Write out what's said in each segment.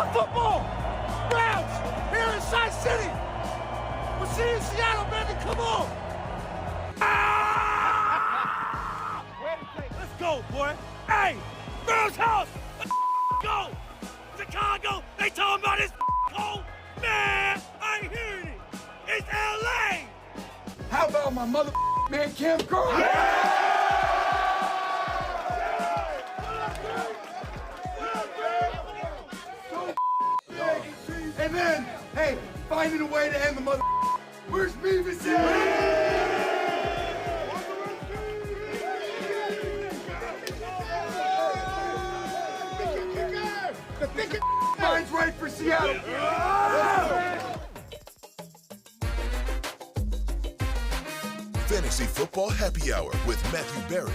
about football. Browns here in Side City. We'll see you in Seattle, baby. Come on. Let's go, boy. Hey, girls' house. Let's go. Chicago, they talking about this cold. Man, I ain't hearing it. It's LA. How about my mother man Cam Curl? And then, hey, finding a way to end the mother. Where's Beavis at? Mine's right for Seattle. Fantasy Football Happy Hour with Matthew Berry.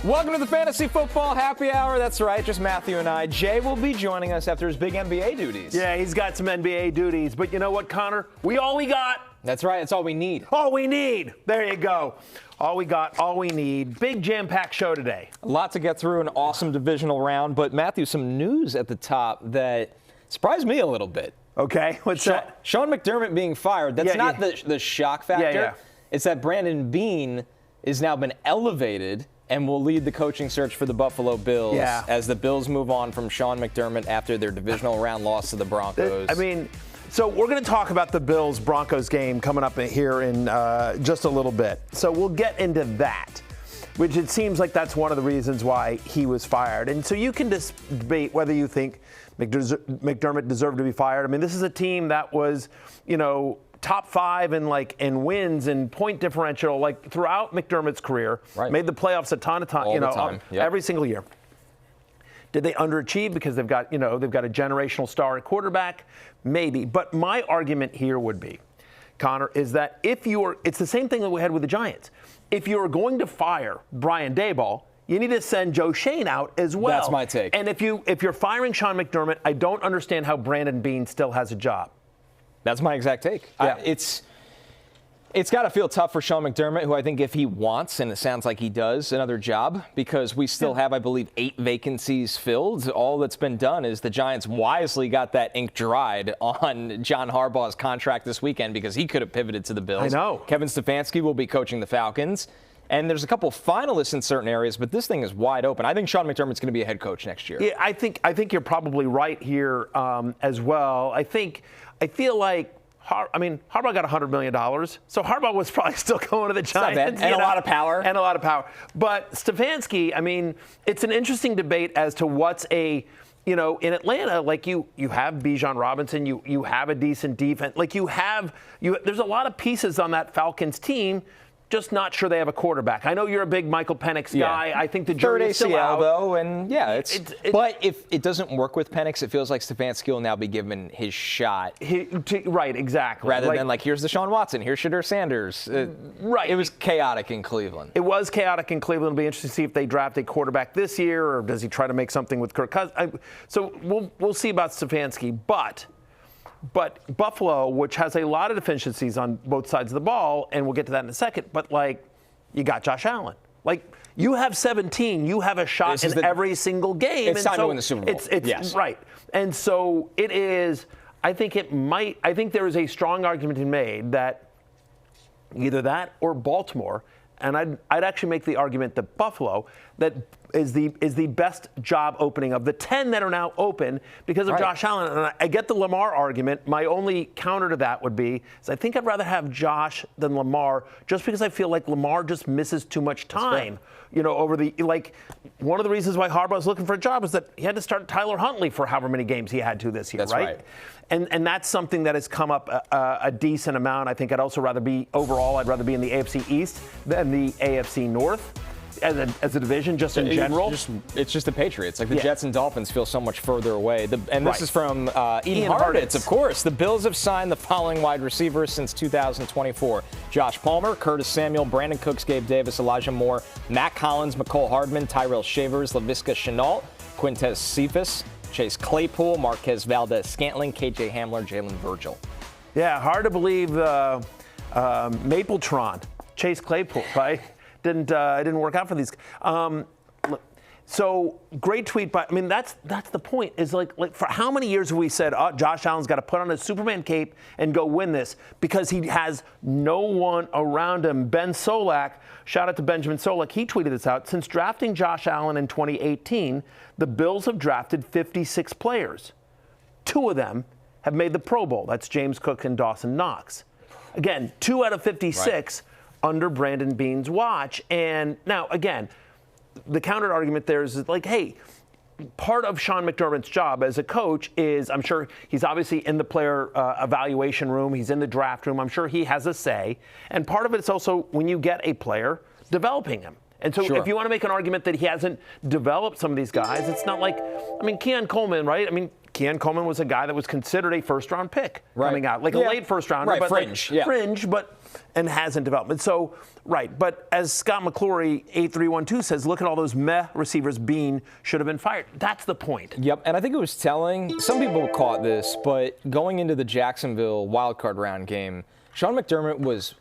Welcome to the Fantasy Football Happy Hour. That's right, just Matthew and I. Jay will be joining us after his big NBA duties. Yeah, he's got some NBA duties. But you know what, Connor? We got. That's right, it's all we need. All we need. There you go. All we got, all we need. Big jam-packed show today. A lot to get through, an awesome divisional round. But, Matthew, some news at the top that surprised me a little bit. Okay, what's that? Sean McDermott being fired. That's not the shock factor. Yeah. It's that Brandon Beane has now been elevated and will lead the coaching search for the Buffalo Bills as the Bills move on from Sean McDermott after their divisional round loss to the Broncos. So we're going to talk about the Bills-Broncos game coming up here in just a little bit. So we'll get into that, which it seems like that's one of the reasons why he was fired. And so you can debate whether you think McDermott deserved to be fired. I mean, this is a team that was, top 5 in wins and point differential throughout McDermott's career. Right. Made the playoffs a ton of time, every single year. Did they underachieve because they've got a generational star at quarterback? Maybe. But my argument here would be, Connor, is that it's the same thing that we had with the Giants. If you're going to fire Brian Daboll, you need to send Joe Shane out as well. That's my take. And if you're firing Sean McDermott, I don't understand how Brandon Beane still has a job. That's my exact take. Yeah. It's got to feel tough for Sean McDermott, who I think if he wants, and it sounds like he does, another job, because we still have, I believe, 8 vacancies filled. All that's been done is the Giants wisely got that ink dried on John Harbaugh's contract this weekend because he could have pivoted to the Bills. I know. Kevin Stefanski will be coaching the Falcons. And there's a couple finalists in certain areas, but this thing is wide open. I think Sean McDermott's going to be a head coach next year. Yeah, I think you're probably right here as well. I feel like Harbaugh got $100 million, so Harbaugh was probably still going to the Giants. And a lot of power. And a lot of power. But Stefanski, it's an interesting debate as to what's in Atlanta, you have Bijan Robinson, you have a decent defense. There's a lot of pieces on that Falcons team. Just not sure they have a quarterback. I know you're a big Michael Penix guy. I think the jury is still out. Though, and but if it doesn't work with Penix, it feels like Stefanski will now be given his shot. Right, exactly. Rather than here's Deshaun Watson, here's Shedeur Sanders. Right. It was chaotic in Cleveland. It was chaotic in Cleveland. It'll be interesting to see if they draft a quarterback this year, or does he try to make something with Kirk Cousins. So we'll see about Stefanski, But Buffalo, which has a lot of deficiencies on both sides of the ball, and we'll get to that in a second, but you got Josh Allen. You have 17, you have a shot in every single game. It's time to win the Super Bowl. Yes. Right. And so it is, I think there is a strong argument to be made that either that or Baltimore, and I'd actually make the argument that Buffalo, that is the best job opening of the 10 that are now open because of Josh Allen. And I get the Lamar argument. My only counter to that would be is I think I'd rather have Josh than Lamar, just because I feel like Lamar just misses too much time. Over one of the reasons why Harbaugh's looking for a job is that he had to start Tyler Huntley for however many games he had to this year, That's right? And that's something that has come up a decent amount. I think I'd rather be in the AFC East than the AFC North as a division, just in general. It's just the Patriots. The Jets and Dolphins feel so much further away. This is from Ian Hartitz, of course. The Bills have signed the following wide receivers since 2024. Josh Palmer, Curtis Samuel, Brandon Cooks, Gabe Davis, Elijah Moore, Matt Collins, McCole Hardman, Tyrell Shavers, Laviska Shenault, Quintez Cephas, Chase Claypool, Marquez Valdez-Scantling, KJ Hamler, Jalen Virgil. Yeah, hard to believe Mapletron, Chase Claypool, right? Didn't work out for these. Look, So great tweet, but I mean that's the point. Is like for how many years have we said, oh, Josh Allen's got to put on his Superman cape and go win this because he has no one around him. Ben Solak, shout out to Benjamin Solak, he tweeted this out. Since drafting Josh Allen in 2018, the Bills have drafted 56 players. 2 of them have made the Pro Bowl. That's James Cook and Dawson Knox. Again, 2 out of 56 under Brandon Beane's watch. And now again, the counter argument there is like, hey, part of Sean McDermott's job as a coach is, I'm sure he's obviously in the player evaluation room, he's in the draft room, I'm sure he has a say. And part of it's also when you get a player, developing him. And so if you want to make an argument that he hasn't developed some of these guys, it's not like, I mean, Keon Coleman, right? I mean, Keon Coleman was a guy that was considered a first-round pick coming out, like a late first-rounder, but fringe, and hasn't developed. So, but as Scott McClory, 8312 says, look at all those meh receivers Beane should have been fired. That's the point. Yep, and I think it was telling. Some people caught this, but going into the Jacksonville wildcard round game, Sean McDermott was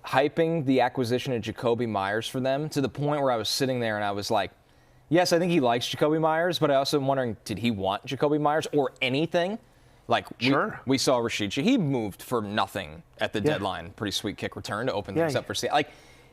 hyping the acquisition of Jacoby Myers for them to the point where I was sitting there and I was like, yes, I think he likes Jacoby Myers, but I also am wondering, did he want Jacoby Myers or anything? Like, we saw Rashid Shaheed moved for nothing at the deadline. Pretty sweet kick return to open things up for Seattle. Like,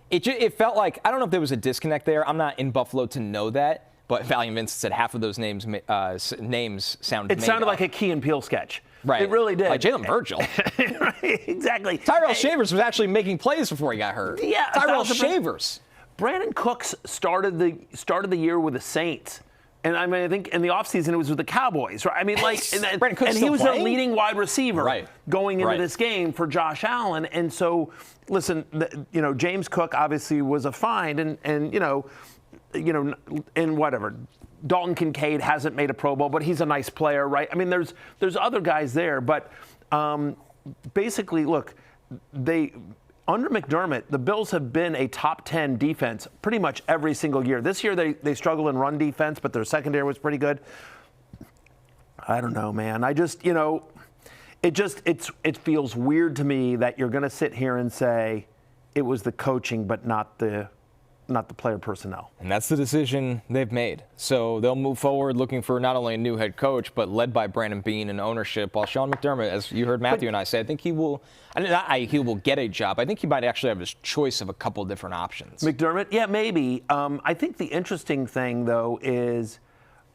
it felt like, I don't know if there was a disconnect there. I'm not in Buffalo to know that, but Valiant Vince said half of those names sounded made It sounded up. like a Key and Peele sketch. Right. It really did. Like Jalen Virgil. Right, exactly. Tyrell Shavers was actually making plays before he got hurt. Yeah, Tyrell Shavers. Brandon Cooks started the year with the Saints. And I mean, I think in the offseason it was with the Cowboys, right? I mean, like, and he was a leading wide receiver going into this game for Josh Allen. And so, listen, James Cook obviously was a find, and whatever. Dalton Kincaid hasn't made a Pro Bowl, but he's a nice player, right? I mean, there's other guys there, but basically, look, under McDermott, the Bills have been a top 10 defense pretty much every single year. This year they struggle in run defense, but their secondary was pretty good. I don't know, man. I just, it feels weird to me that you're going to sit here and say it was the coaching, but not the player personnel. And that's the decision they've made. So they'll move forward looking for not only a new head coach, but led by Brandon Beane and ownership. While Sean McDermott, as you heard Matthew and I say, I think he will get a job. I think he might actually have his choice of a couple different options. McDermott? Yeah, maybe. I think the interesting thing, though, is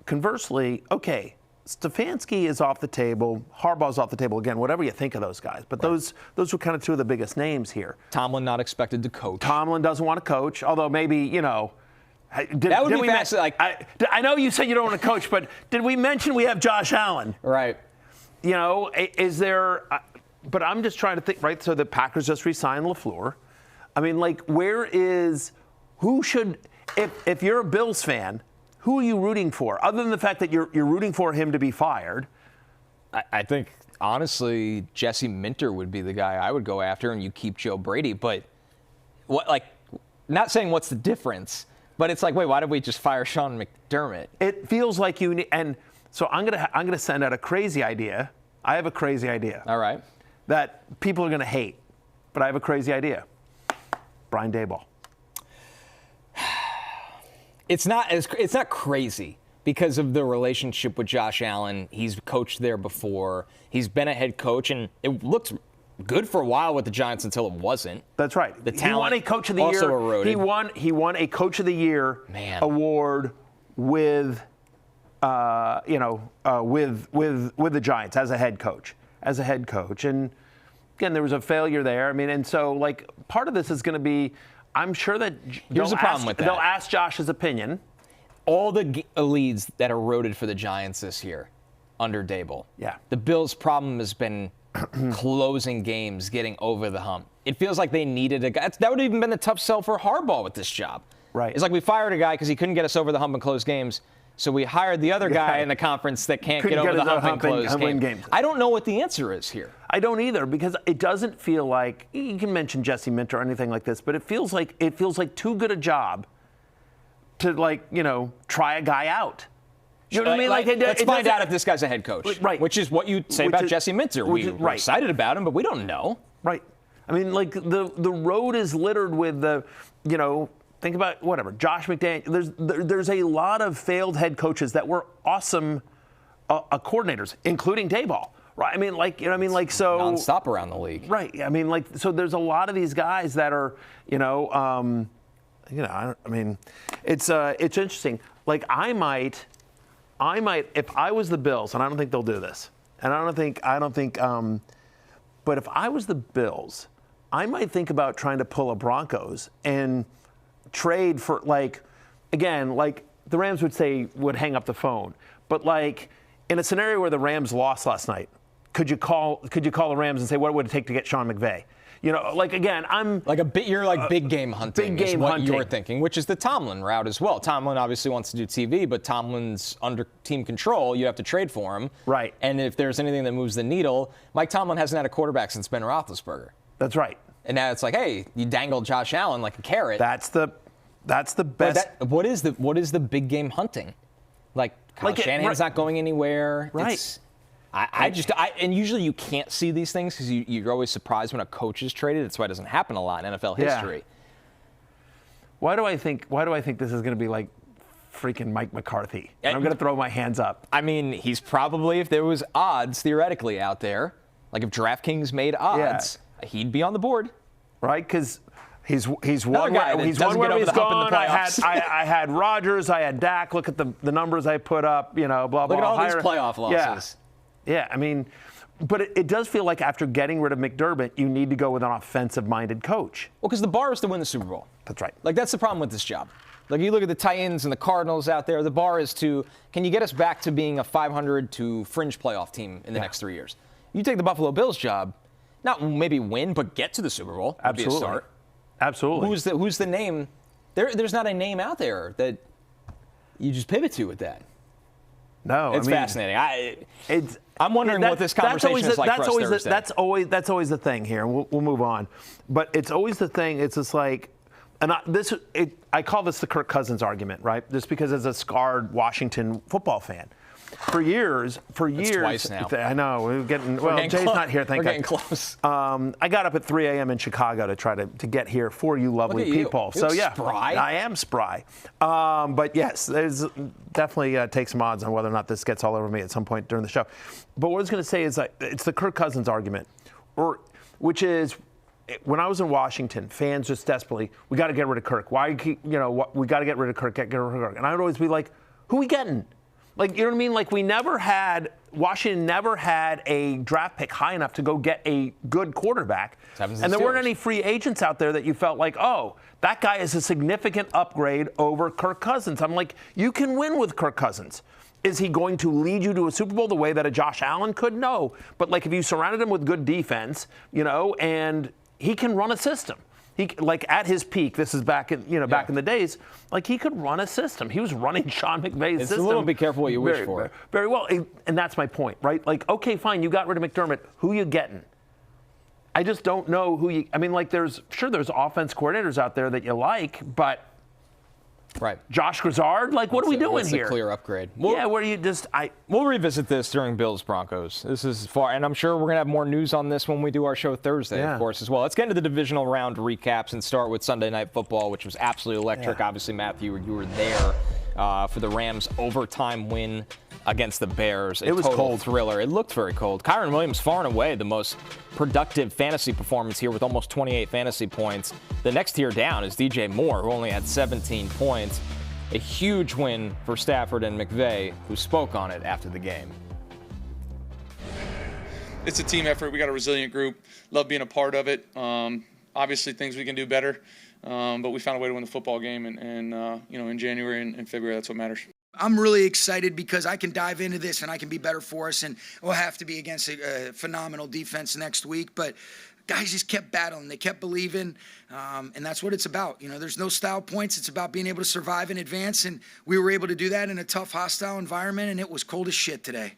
conversely, okay, Stefanski is off the table. Harbaugh's off the table. Again, whatever you think of those guys. But those were kind of 2 of the biggest names here. Tomlin not expected to coach. Tomlin doesn't want to coach, although maybe, that would be fast. I know you said you don't want to coach, but did we mention we have Josh Allen? Right. Is there – but I'm just trying to think, right? So the Packers just re-signed LaFleur. I mean, like, who should – if you're a Bills fan – who are you rooting for, other than the fact that you're rooting for him to be fired? I think, honestly, Jesse Minter would be the guy I would go after, and you keep Joe Brady. But, not saying what's the difference, but it's like, wait, why did we just fire Sean McDermott? It feels like you need, and so I'm gonna send out a crazy idea. I have a crazy idea. All right. That people are gonna hate, but I have a crazy idea. Brian Daboll. It's not crazy because of the relationship with Josh Allen. He's coached there before. He's been a head coach, and it looked good for a while with the Giants until it wasn't. That's right. The talent he won a Coach of the Year. Eroded. He won a Coach of the Year award with the Giants as a head coach. And again, there was a failure there. I mean, and so like part of this is going to be. I'm sure that here's the problem with that. They'll ask Josh's opinion. All the leads that eroded for the Giants this year under Daboll. Yeah. The Bills' problem has been closing games, getting over the hump. It feels like they needed a guy. That would have even been the tough sell for Harbaugh with this job. Right. It's like we fired a guy because he couldn't get us over the hump and close games. So we hired the other guy in the conference that can't get over the hump and close games. I don't know what the answer is here. I don't either, because it doesn't feel like you can mention Jesse Minter or anything like this, but it feels like too good a job to try a guy out. You know what I mean? Let's find out if this guy's a head coach. Right. Which is what you say about Jesse Minter. We're excited about him, but we don't know. Right. I mean, like the road is littered with think about whatever, Josh McDaniels. There's a lot of failed head coaches that were awesome coordinators, including Daboll. Right, I mean, like, you know, I mean, like, so nonstop around the league. Right, I mean, like, so there's a lot of these guys that are, I mean, it's interesting. Like, I might, if I was the Bills, and I don't think they'll do this, and I don't think, but if I was the Bills, I might think about trying to pull a Broncos and trade for, like, again, like the Rams would hang up the phone, but like in a scenario where the Rams lost last night. Could you call the Rams and say what would it take to get Sean McVay? You know, like again, I'm like you're like big game hunting. Big game hunting. You're thinking, which is the Tomlin route as well. Tomlin obviously wants to do TV, but Tomlin's under team control. You have to trade for him, right? And if there's anything that moves the needle, Mike Tomlin hasn't had a quarterback since Ben Roethlisberger. That's right. And now it's like, hey, you dangled Josh Allen like a carrot. That's the best. What is the big game hunting? Like Kyle Shanahan's not going anywhere. Right. And usually you can't see these things because you're always surprised when a coach is traded. That's why it doesn't happen a lot in NFL history. Why do I think this is going to be like freaking Mike McCarthy? I'm going to throw my hands up. I mean, he's probably, if there was odds theoretically out there, like if DraftKings made odds, he'd be on the board, right? Because he's one where he's gone. I had Rodgers, I had Dak. Look at the numbers I put up. You know, blah blah. Look at all these playoff losses. Yeah, I mean, but it does feel like after getting rid of McDermott, you need to go with an offensive-minded coach. Well, because the bar is to win the Super Bowl. That's right. Like, that's the problem with this job. Like, you look at the Titans and the Cardinals out there, the bar is to, can you get us back to being a 500 to fringe playoff team in the next 3 years? You take the Buffalo Bills job, not maybe win, but get to the Super Bowl. Absolutely. Be a start. Absolutely. Who's the name? There's not a name out there that you just pivot to with that. No, it's fascinating. I'm wondering what this conversation is like for us Thursday. That's always the thing here. We'll move on, but it's always the thing. It's just like, and I call this the Kirk Cousins argument, right? Just because as a scarred Washington football fan, for years. Twice now. I know we're getting. Well, Jay's not here. Thank God. We're getting close. I got up at 3 a.m. in Chicago to try to get here for you, lovely people. You look spry. I am spry. But yes, there's definitely take some odds on whether or not this gets all over me at some point during the show. But what I was going to say is it's the Kirk Cousins argument, which is. When I was in Washington, fans just desperately, we got to get rid of Kirk. We got to get rid of Kirk, get rid of Kirk. And I would always be like, who are we getting? Like, you know what I mean? Like, Washington never had a draft pick high enough to go get a good quarterback. And there weren't any free agents out there that you felt like, oh, that guy is a significant upgrade over Kirk Cousins. I'm like, you can win with Kirk Cousins. Is he going to lead you to a Super Bowl the way that a Josh Allen could? No. But, like, if you surrounded him with good defense, and he can run a system. He, like, at his peak, this is back in the days, like, he could run a system. He was running Sean McVay's system. It's a little be careful what you wish for. Very well, and that's my point, right? Like, okay, fine, you got rid of McDermott. Who you getting? I just don't know who you – I mean, like, there's offense coordinators out there that you like, but – right. Josh Grizzard? Like, what are we doing here? It's a clear upgrade. Where do you just We'll revisit this during Bills Broncos. This is far, and I'm sure we're going to have more news on this when we do our show Thursday, of course, as well. Let's get into the divisional round recaps and start with Sunday Night Football, which was absolutely electric. Yeah. Obviously, Matthew, you were there for the Rams' overtime win against the Bears. It was cold. Thriller. It looked very cold. Kyren Williams, far and away, the most productive fantasy performance here with almost 28 fantasy points. The next tier down is DJ Moore, who only had 17 points. A huge win for Stafford and McVay, who spoke on it after the game. It's a team effort. We got a resilient group. Love being a part of it. Obviously, things we can do better, but we found a way to win the football game. And in January and February, that's what matters. I'm really excited because I can dive into this and I can be better for us, and we'll have to be against a phenomenal defense next week. But guys just kept battling. They kept believing, and that's what it's about. There's no style points. It's about being able to survive and advance, and we were able to do that in a tough, hostile environment, and it was cold as shit today.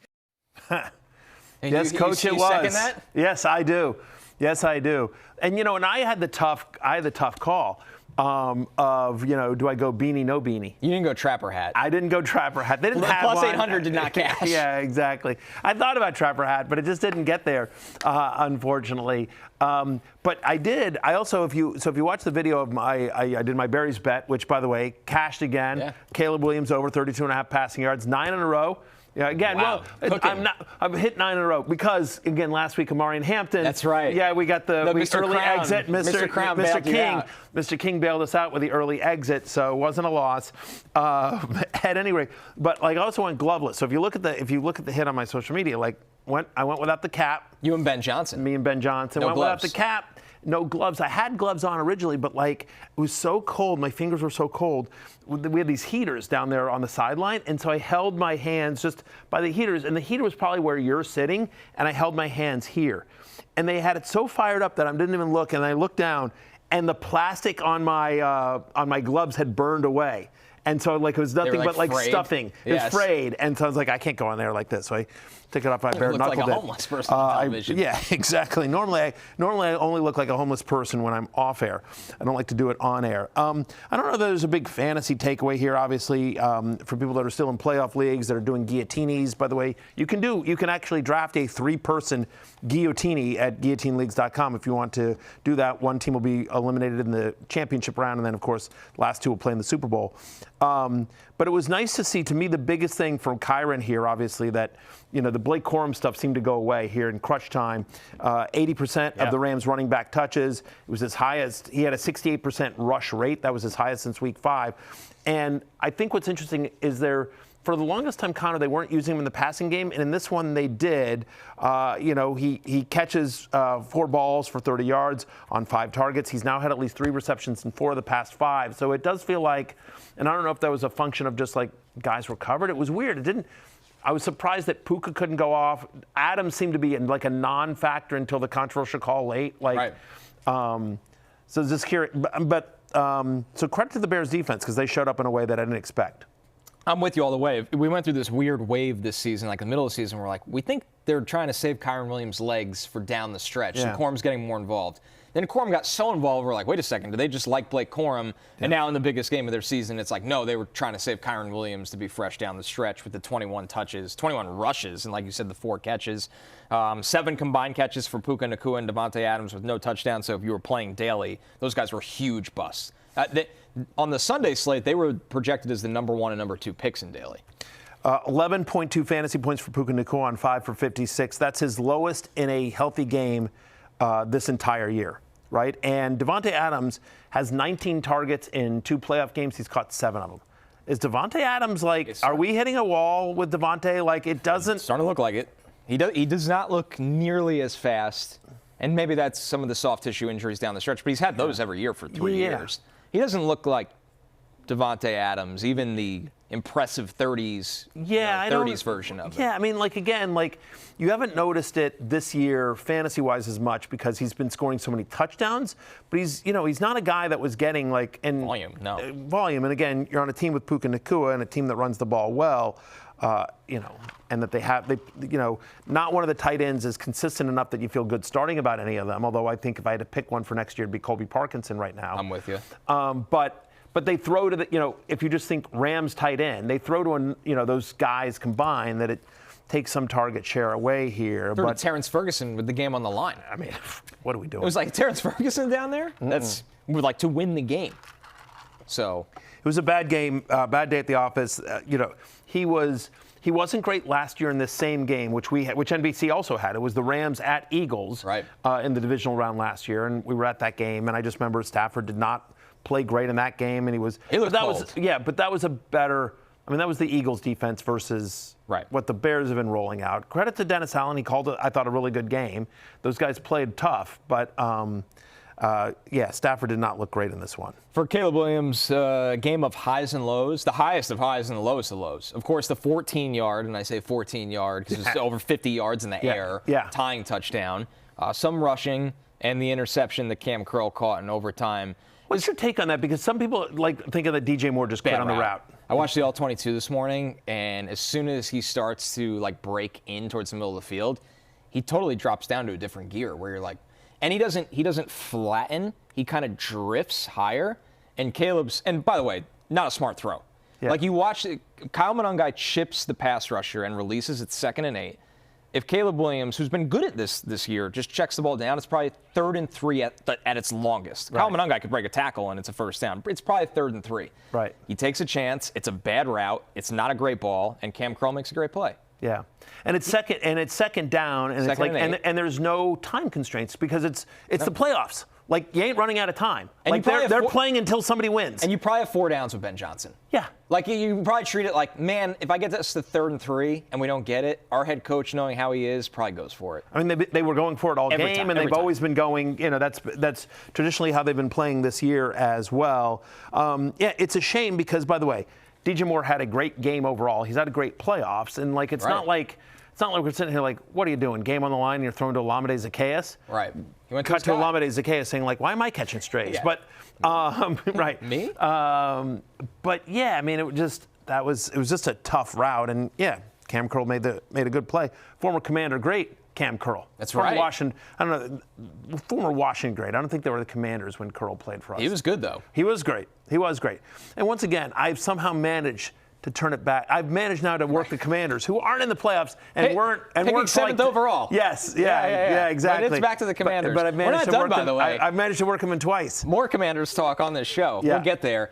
Yes, Coach, it was. Second that? Yes, I do. Yes, I do. And, and I had the tough call. of, do I go beanie, no beanie? You didn't go trapper hat. I didn't go trapper hat. They didn't have plus one. 800 did not cash. Yeah, exactly. I thought about trapper hat, but it just didn't get there, unfortunately. But I did. I also, if you watch the video of I did my berries bet, which by the way cashed again. Yeah. Caleb Williams over 32.5 passing yards, 9 in a row. Yeah, again, wow. well, I've hit 9 in a row because, again, last week, Amari and Hampton. That's right. Yeah, we got the early Crown. exit. Mr. Crown Mr. King. Mr. King bailed us out with the early exit, so it wasn't a loss. At any rate, but I also went gloveless. So if you look at the hit on my social media, I went without the cap. You and Ben Johnson. Me and Ben Johnson No went gloves. without the cap. No gloves. I had gloves on originally, but it was so cold. My fingers were so cold. We had these heaters down there on the sideline, and so I held my hands just by the heaters, and the heater was probably where you're sitting, and I held my hands here. And they had it so fired up that I didn't even look, and I looked down, and the plastic on my gloves had burned away. And so it was nothing but frayed. Stuffing. It was frayed. And so I was like, I can't go on there like this. So I took it off. I bare knuckled it. Like a homeless person on television. Yeah, exactly. Normally I only look like a homeless person when I'm off air. I don't like to do it on air. I don't know that there's a big fantasy takeaway here, obviously, for people that are still in playoff leagues that are doing guillotinis. By the way, you can actually draft a 3-person guillotini at guillotineleagues.com if you want to do that. One team will be eliminated in the championship round, and then, of course, last 2 will play in the Super Bowl. But it was nice to see, to me, the biggest thing from Kyron here, obviously, that, the Blake Corum stuff seemed to go away here in crunch time. 80% of the Rams running back touches. It was his highest. He had a 68% rush rate. That was his highest since week 5. And I think what's interesting is for the longest time, Connor, they weren't using him in the passing game, and in this one they did. He catches 4 balls for 30 yards on 5 targets. He's now had at least 3 receptions in 4 of the past 5. So it does feel like, and I don't know if that was a function of just guys were covered. It was weird. It didn't. I was surprised that Puka couldn't go off. Adams seemed to be a non-factor until the controversial call late. Right. So just curious, but so credit to the Bears defense because they showed up in a way that I didn't expect. I'm with you all the way. We went through this weird wave this season, the middle of the season, we're we think they're trying to save Kyron Williams' legs for down the stretch. Yeah. So Corum's getting more involved. Then Corum got so involved, we're wait a second, do they just like Blake Corum? Yeah. And now in the biggest game of their season, it's no, they were trying to save Kyron Williams to be fresh down the stretch with the 21 touches, 21 rushes, and like you said, the 4 catches. 7 combined catches for Puka Nacua and Devontae Adams with no touchdown. So if you were playing daily, those guys were huge busts. On the Sunday slate, they were projected as the number 1 and number 2 picks in daily. 11.2 fantasy points for Puka Nacua on 5 for 56. That's his lowest in a healthy game this entire year, right? And Devontae Adams has 19 targets in 2 playoff games. He's caught 7 of them. Is Devontae Adams are we hitting a wall with Devontae? It doesn't. It's starting to look like it. He does not look nearly as fast. And maybe that's some of the soft tissue injuries down the stretch, but he's had those every year for 3 years. He doesn't look like Devontae Adams, even the impressive 30s, 30s version of it. Yeah, I mean, you haven't noticed it this year fantasy-wise as much because he's been scoring so many touchdowns, but he's not a guy that was getting volume, no. Volume, and again, you're on a team with Puka Nacua and a team that runs the ball well, and that not one of the tight ends is consistent enough that you feel good starting about any of them, although I think if I had to pick one for next year, it'd be Colby Parkinson right now. I'm with you. But they throw to if you just think Rams tight end, they throw to those guys combined that it takes some target share away here. But Terrence Ferguson with the game on the line. I mean, what are we doing? It was Terrence Ferguson down there? That's to win the game. So it was a bad game, bad day at the office. He wasn't great last year in this same game, which NBC also had. It was the Rams at Eagles in the divisional round last year, and we were at that game. And I just remember Stafford did not play great in that game, and he looked cold. But that was a better. I mean, that was the Eagles' defense versus what the Bears have been rolling out. Credit to Dennis Allen; he called it, I thought, a really good game. Those guys played tough, but Stafford did not look great in this one. For Caleb Williams, game of highs and lows, the highest of highs and the lowest of lows. Of course, the 14-yard, and I say 14-yard because it's over 50 yards in the air, tying touchdown, some rushing, and the interception that Cam Curl caught in overtime. What's your take on that? Because some people thinking that DJ Moore just quit on the route. I watched the All-22 this morning, and as soon as he starts to break in towards the middle of the field, he totally drops down to a different gear where you're and he doesn't flatten. He kind of drifts higher, and Caleb's, and by the way, not a smart throw. Yeah. Like you watch, Kyle Monangai chips the pass rusher and releases it 2nd and 8. If Caleb Williams, who's been good at this year, just checks the ball down, it's probably 3rd and 3 at its longest. Right. Kyle Monangai could break a tackle and it's a first down. It's probably 3rd and 3. Right. He takes a chance. It's a bad route. It's not a great ball, and Cam Curl makes a great play. Yeah, and it's second down, and it's like, and there's no time constraints because it's the playoffs. Like, you ain't running out of time. And like, they're playing until somebody wins. And you probably have 4 downs with Ben Johnson. Yeah. Like, you probably treat it like, man, if I get this to 3rd and 3 and we don't get it, our head coach, knowing how he is, probably goes for it. I mean, they were going for it all game, and they've always been going, that's traditionally how they've been playing this year as well. Yeah, it's a shame because, by the way, DJ Moore had a great game overall. He's had a great playoffs, and, like, it's not like we're sitting here like, what are you doing? Game on the line, and you're throwing to Olamide Zaccheaus. Right. Cut to Olamide Zaccheaus saying, like, why am I catching strays? Yeah. But, right. Me? But, yeah, I mean, it was just a tough route. And, yeah, Cam Curl made a good play. Former Commander, great Cam Curl. That's former right. Washington, I don't know, former Washington great. I don't think they were the Commanders when Curl played for us. He was good, though. He was great. And once again, I've somehow managed to turn it back. I've managed now to work the Commanders, who aren't in the playoffs and weren't 7th overall. Yes, yeah, exactly. But it's back to the Commanders. But I've managed We're not done, by the way. I've managed to work them in twice. More Commanders talk on this show. Yeah. We'll get there.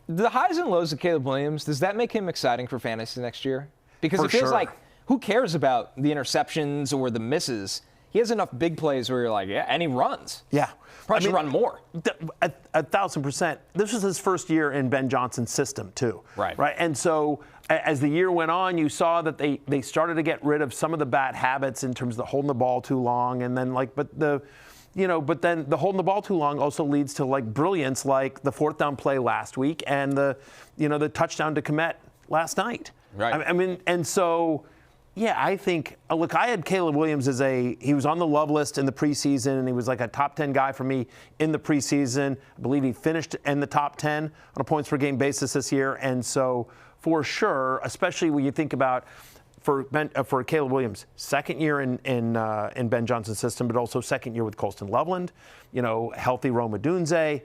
The highs and lows of Caleb Williams, does that make him exciting for fantasy next year? Because it feels like, who cares about the interceptions or the misses? He has enough big plays where you're like, yeah, and he runs. Yeah. Probably should run more. 1,000%. This was his first year in Ben Johnson's system, too. Right. And so as the year went on, you saw that they started to get rid of some of the bad habits in terms of holding the ball too long. And then, but then the holding the ball too long also leads to, like, brilliance, like the 4th down play last week and the touchdown to Kmet last night. Right. I mean, and so, yeah, I think, look, I had Caleb Williams he was on the love list in the preseason, and he was like a top 10 guy for me in the preseason. I believe he finished in the top 10 on a points per game basis this year. And so, for sure, especially when you think about for Caleb Williams, 2nd year in Ben Johnson's system, but also 2nd year with Colston Loveland, healthy Rome Odunze.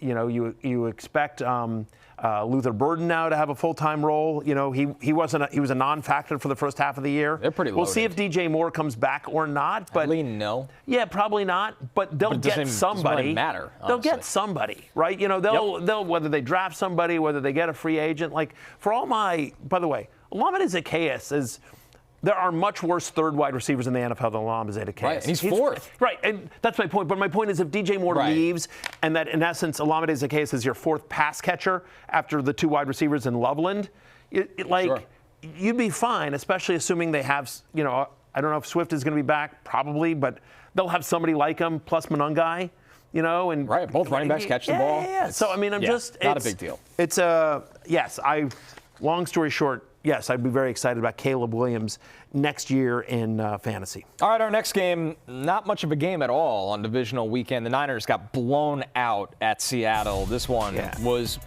You expect Luther Burden now to have a full-time role. He was a non-factor for the first half of the year. They're pretty loaded. We'll see if DJ Moore comes back or not. But no. Yeah, probably not. But they'll get somebody. Doesn't matter. Honestly. They'll get somebody, right? They'll whether they draft somebody, whether they get a free agent. Like, for all my, by the way, Olamide Zaccheaus is. There are much worse third wide receivers in the NFL than Olamide Zaccheaus. Right, and he's 4th. Right, and that's my point. But my point is, if DJ Moore leaves, and that in essence Olamide Zaccheaus is your 4th pass catcher after the 2 wide receivers in Loveland, you'd be fine, especially assuming they have, I don't know if Swift is going to be back, probably, but they'll have somebody like him plus Monangai. And right, both running backs catch the ball. Yeah. So I mean, it's not a big deal. It's long story short. Yes, I'd be very excited about Caleb Williams next year in fantasy. All right, our next game, not much of a game at all on divisional weekend. The Niners got blown out at Seattle. This one was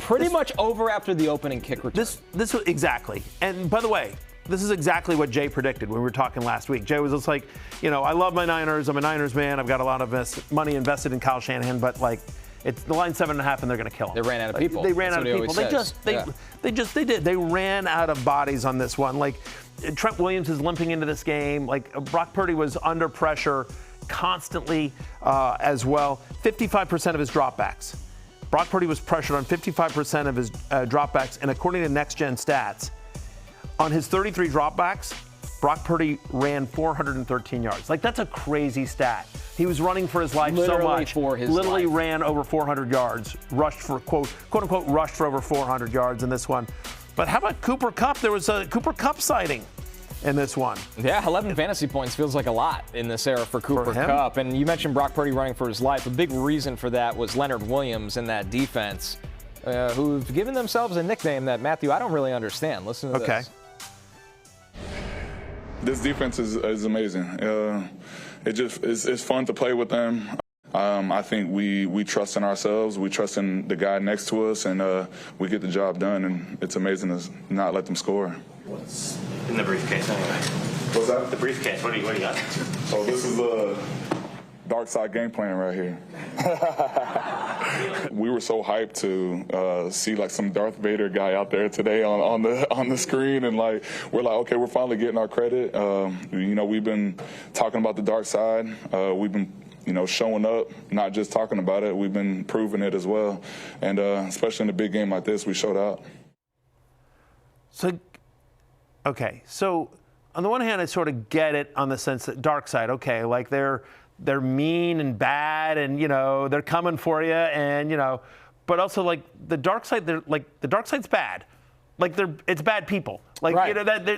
pretty much over after the opening kick return. This was exactly. And by the way, this is exactly what Jay predicted when we were talking last week. Jay was just like, I love my Niners. I'm a Niners man. I've got a lot of money invested in Kyle Shanahan, but like, it's the line 7.5, and they're going to kill them. They ran out of people. They ran out of people. They ran out of bodies on this one. Like, Trent Williams is limping into this game. Like, Brock Purdy was under pressure constantly as well. 55% of his dropbacks. Brock Purdy was pressured on 55% of his dropbacks, and according to Next Gen Stats, on his 33 dropbacks, Brock Purdy ran 413 yards. Like, that's a crazy stat. He was running for his life so much. Literally ran over 400 yards. Rushed for, quote unquote, rushed for over 400 yards in this one. But how about Cooper Kupp? There was a Cooper Kupp sighting in this one. Yeah, 11 fantasy points feels like a lot in this era for Cooper Kupp. And you mentioned Brock Purdy running for his life. A big reason for that was Leonard Williams in that defense, who've given themselves a nickname that, Matthew, I don't really understand. Listen to this. This defense is amazing. It's fun to play with them. I think we trust in ourselves. We trust in the guy next to us, and we get the job done. And it's amazing to not let them score. What's in the briefcase anyway? What's that? The briefcase. What do you got? So this is the dark side game plan right here. We were so hyped to see like some Darth Vader guy out there today on the screen, and like we're like, okay, we're finally getting our credit. We've been talking about the dark side. We've been showing up, not just talking about it. We've been proving it as well, and especially in a big game like this, we showed out. So, okay, so on the one hand, I sort of get it on the sense that dark side, okay, like they're mean and bad, and they're coming for you, and but also like the dark side, the dark side's bad. Like it's bad people. Like right.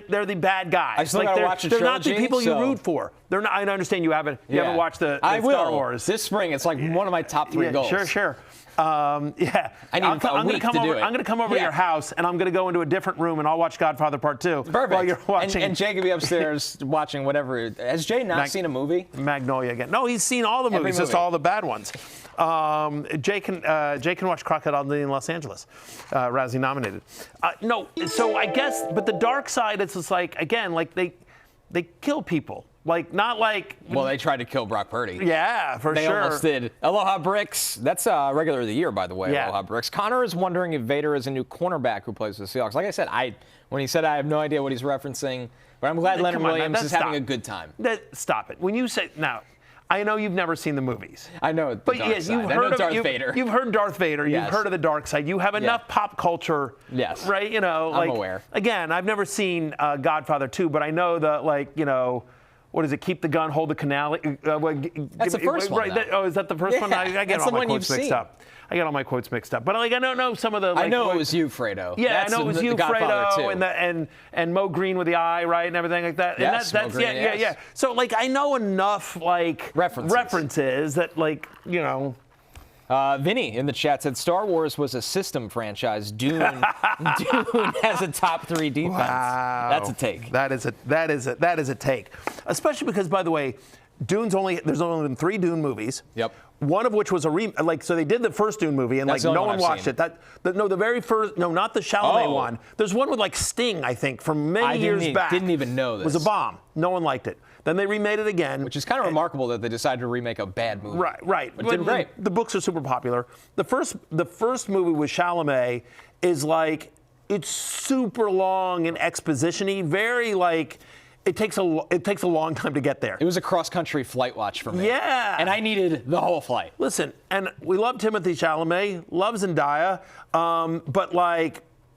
They're the bad guys. I still like gotta watch the they're trilogy, not the people so. you root for. They're not. I understand you haven't watched the Star Wars this spring. It's like one of my top 3 goals. Sure. Yeah. I need a week to do it. I'm going to come over to your house, and I'm going to go into a different room, and I'll watch Godfather Part 2. Perfect. While you're watching. And Jay could be upstairs watching whatever. Has Jay not seen a movie? Magnolia again. No, he's seen all the movies, just all the bad ones. Jay can watch Crocodile Dundee in Los Angeles, Razzie nominated. No, so I guess, but the dark side, it's just like, again, like they kill people. Like, not like... Well, they tried to kill Brock Purdy. Yeah, for sure. They almost did. Aloha Bricks. That's regular of the year, by the way, Aloha Bricks. Connor is wondering if Vader is a new cornerback who plays with the Seahawks. Like I said, when he said I have no idea what he's referencing, but I'm glad Leonard Williams is having a good time. Stop it. When you say... Now, I know you've never seen the movies. I know the dark side. You've heard of Darth Vader. You've heard Darth Vader. Yes. You've heard of the dark side. You have enough pop culture. Yes. Right? I'm aware. Again, I've never seen Godfather 2, but I know that, what is it? Keep the gun, hold the canal. That's the first one. Right, is that the first one? I get all my quotes mixed up. I get all my quotes mixed up. But I don't know some of the. I know it was you, Fredo. Yeah, I know it was you, Fredo, and Mo Green with the eye, right, and everything like that. Yes, and that's Mo Green, yeah. So I know enough references that Vinny in the chat said Star Wars was a system franchise. Dune has a top 3 defense. Wow. That's a take. That is a take. Especially because, by the way, there's only been 3 Dune movies. Yep. One of which was so they did the first Dune movie and no one watched it. The very first, not the Chalamet one. There's one with Sting, I think, from many years back. Didn't even know this. It was a bomb. No one liked it. Then they remade it again. Which is kind of remarkable that they decided to remake a bad movie. Right. But it did great. The books are super popular. The first movie with Chalamet is it's super long and exposition-y, very it takes a long time to get there. It was a cross-country flight watch for me. Yeah. And I needed the whole flight. Listen, and we love Timothée Chalamet, love Zendaya, but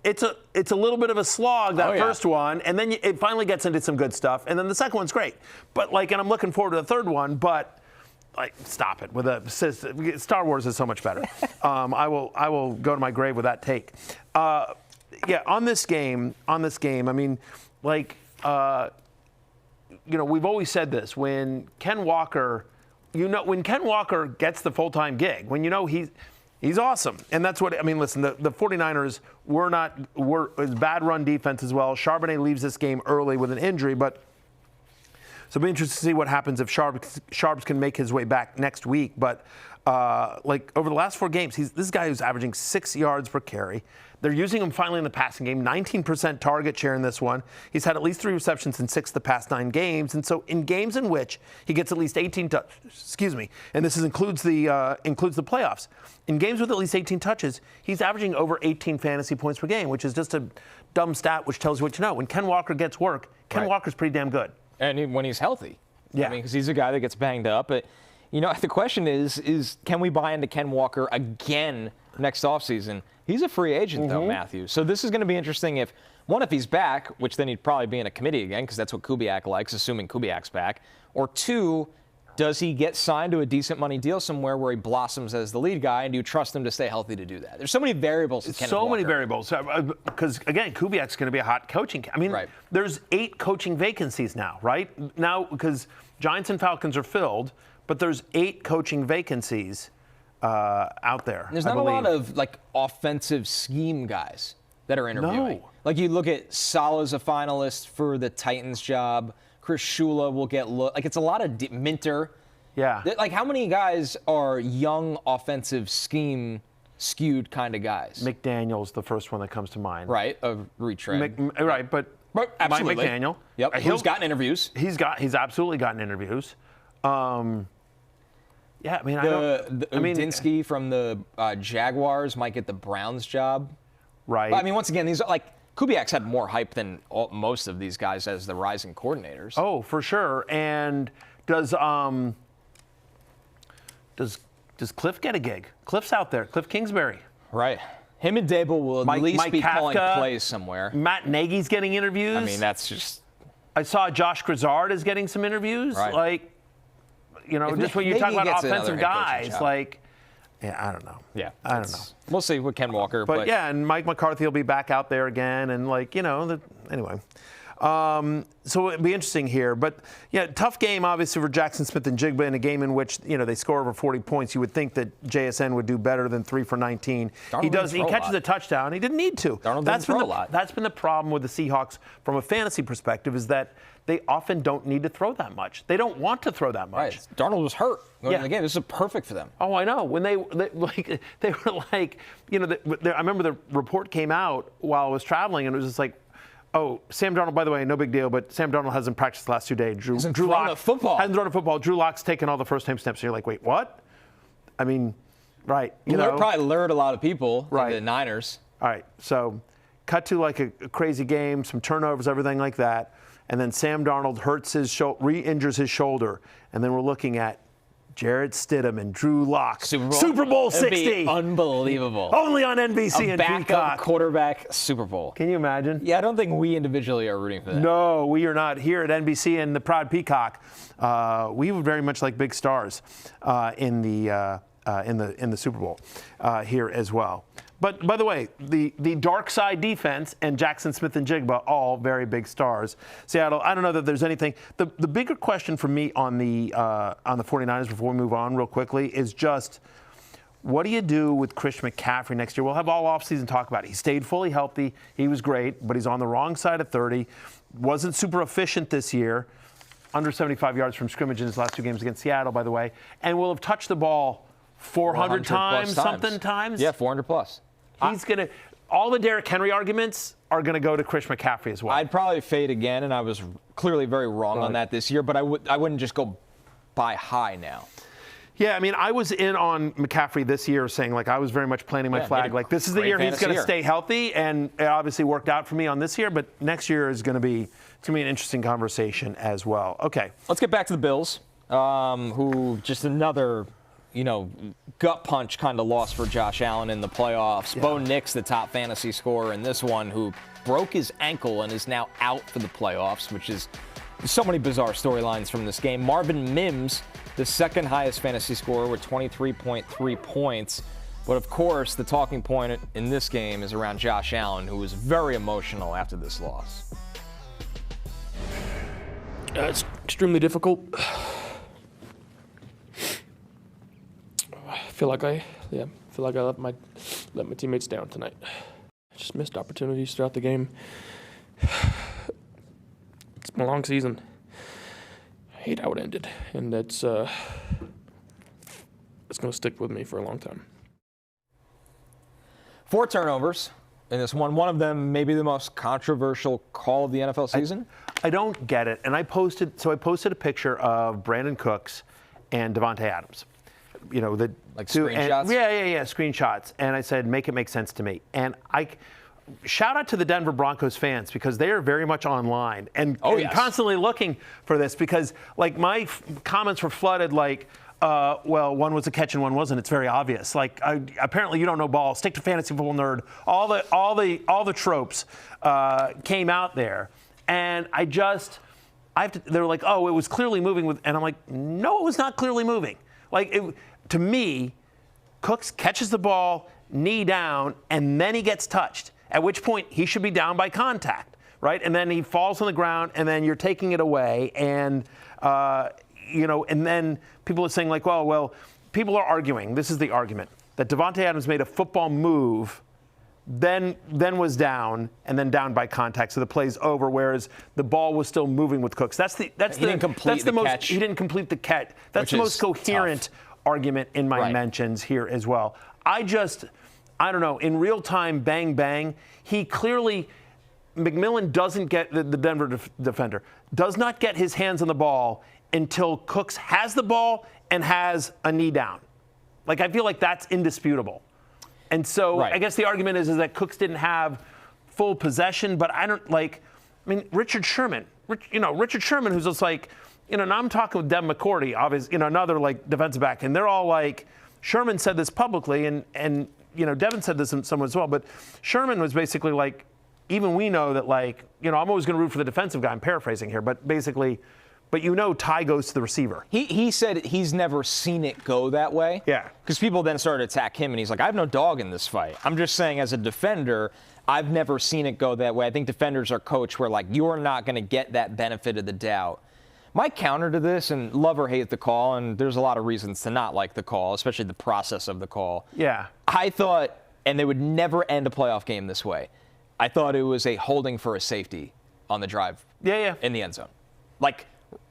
it's a little bit of a slog, that first one, and then it finally gets into some good stuff, and then the second one's great. But and I'm looking forward to the third one, but stop it. Star Wars is so much better. I will go to my grave with that take. On this game, I mean, we've always said this. When Ken Walker gets the full-time gig, when he's awesome. And that's what, listen, the 49ers were bad run defense as well. Charbonnet leaves this game early with an injury, but so it'll be interesting to see what happens if Sharps can make his way back next week. But over the last 4 games, this guy who's averaging 6 yards per carry. They're using him finally in the passing game, 19% target share in this one. He's had at least 3 receptions in 6 of the past 9 games. And so in games in which he gets at least 18 touches, and this includes the playoffs. In games with at least 18 touches, he's averaging over 18 fantasy points per game, which is just a dumb stat which tells you what you know. When Ken Walker gets work, Ken Walker's pretty damn good. And when he's healthy. Yeah. Because he's a guy that gets banged up. But, the question is can we buy into Ken Walker again next offseason? He's a free agent, though, Matthew. So this is going to be interesting if he's back, which then he'd probably be in a committee again because that's what Kubiak likes, assuming Kubiak's back. Or 2, does he get signed to a decent money deal somewhere where he blossoms as the lead guy, and do you trust him to stay healthy to do that? There's so many variables. Many variables. Because, again, Kubiak's going to be a hot coaching. There's 8 coaching vacancies now, right? Now, because Giants and Falcons are filled, but there's 8 coaching vacancies out there. There's not a lot of offensive scheme guys that are interviewing. No. You look at Salah's a finalist for the Titans job. Chris Shula will get it's a lot of Minter. Yeah. How many guys are young offensive scheme skewed kind of guys? McDaniel's the first one that comes to mind. Right, a retread. But absolutely. Mike McDaniel. Yep. He's gotten interviews. He's absolutely gotten interviews. Yeah, I mean, Udinsky from the Jaguars might get the Browns job. Right. But, I mean, once again, these are like Kubiak's had more hype than most of these guys as the rising coordinators. Oh, for sure. And does Cliff get a gig? Cliff's out there. Cliff Kingsbury. Right. Him and Dable will at least be calling plays somewhere. Matt Nagy's getting interviews. I mean, that's just. I saw Josh Grizzard is getting some interviews. Right. Like, just when you talk about offensive guys, like, yeah, I don't know. Yeah. I don't know. We'll see with Ken Walker. But yeah, and Mike McCarthy will be back out there again. And, anyway. So it'd be interesting here. But, yeah, tough game, obviously, for Jackson Smith and Jigba in a game in which, they score over 40 points. You would think that JSN would do better than 3 for 19. He catches a touchdown. He didn't need to. That's been the problem with the Seahawks from a fantasy perspective is that they often don't need to throw that much. They don't want to throw that much. Right. Darnold was hurt in the game. This is perfect for them. Oh, I know. When they were like, I remember the report came out while I was traveling, and it was just like, oh, Sam Darnold, by the way, no big deal, but Sam Darnold hasn't practiced the last 2 days. Drew Lock hasn't thrown a football. Drew Lock's taken all the first-time snaps. So you're like, wait, what? I mean, right. Probably lured a lot of people, right. The Niners. All right, so cut to like a crazy game, some turnovers, everything like that. And then Sam Darnold re-injures his shoulder. And then we're looking at Jarrett Stidham and Drew Lock. Super Bowl 60. It'd be unbelievable. Only on NBC and Peacock. Backup quarterback Super Bowl. Can you imagine? Yeah, I don't think we individually are rooting for that. No, we are not. Here at NBC and the proud Peacock, we would very much like big stars in the Super Bowl here as well. But, by the way, the dark side defense and Jackson Smith and Jigba, all very big stars. Seattle, I don't know that there's anything. The bigger question for me on the 49ers before we move on real quickly is just what do you do with Christian McCaffrey next year? We'll have all offseason talk about it. He stayed fully healthy. He was great, but he's on the wrong side of 30. Wasn't super efficient this year. Under 75 yards from scrimmage in his last 2 games against Seattle, by the way. And will have touched the ball 400 times. Yeah, 400 plus. He's going to – all the Derrick Henry arguments are going to go to Chris McCaffrey as well. I'd probably fade again, and I was clearly very wrong on that this year, but I wouldn't just go buy high now. Yeah, I mean, I was in on McCaffrey this year saying, like, I was very much planting my flag. Like, this is the year he's going to stay healthy, and it obviously worked out for me on this year, but next year is going to be an interesting conversation as well. Okay. Let's get back to the Bills, who just another – gut punch kind of loss for Josh Allen in the playoffs. Yeah. Bo Nix, the top fantasy scorer in this one, who broke his ankle and is now out for the playoffs, which is so many bizarre storylines from this game. Marvin Mims, the second highest fantasy scorer with 23.3 points. But, of course, the talking point in this game is around Josh Allen, who was very emotional after this loss. It's extremely difficult. I feel like I let my teammates down tonight. Just missed opportunities throughout the game. It's been a long season. I hate how it ended, and it's going to stick with me for a long time. 4 turnovers in this one. One of them maybe the most controversial call of the NFL season. I don't get it, and I posted a picture of Brandon Cooks and Devontae Adams. Screenshots? Screenshots. And I said, make it make sense to me. And I shout out to the Denver Broncos fans because they are very much online and constantly looking for this because, like, my comments were flooded like, well, one was a catch and one wasn't. It's very obvious. Like, apparently you don't know ball. Stick to fantasy football, nerd. All the tropes came out there. And they were like, oh, it was clearly moving and I'm like, no, it was not clearly moving. Like, to me, Cooks catches the ball, knee down, and then he gets touched, at which point he should be down by contact, right? And then he falls on the ground, and then you're taking it away. And, and then people are saying, like, well, people are arguing. This is the argument, that Devontae Adams made a football move, then was down, and then down by contact, so the play's over, whereas the ball was still moving with Cooks. He didn't complete the catch. That's the most coherent argument in my mentions here as well. I don't know, in real time, bang, bang, he clearly McMillan doesn't get the Denver defender does not get his hands on the ball until Cooks has the ball and has a knee down. Like, I feel like that's indisputable. And so I guess the argument is that Cooks didn't have full possession, but Richard Sherman, who's just like, now I'm talking with Devin McCourty, obviously, another like defensive back, and they're all like, Sherman said this publicly, and Devin said this in some as well, but Sherman was basically like, even we know that, like, I'm always going to root for the defensive guy. I'm paraphrasing here, but basically, Ty goes to the receiver. He said he's never seen it go that way. Yeah. Because people then started to attack him, and he's like, I have no dog in this fight. I'm just saying, as a defender, I've never seen it go that way. I think defenders are coached where, like, you're not going to get that benefit of the doubt. My counter to this, and love or hate the call, and there's a lot of reasons to not like the call, especially the process of the call. Yeah. I thought, and they would never end a playoff game this way, I thought it was a holding for a safety on the drive in the end zone. Like,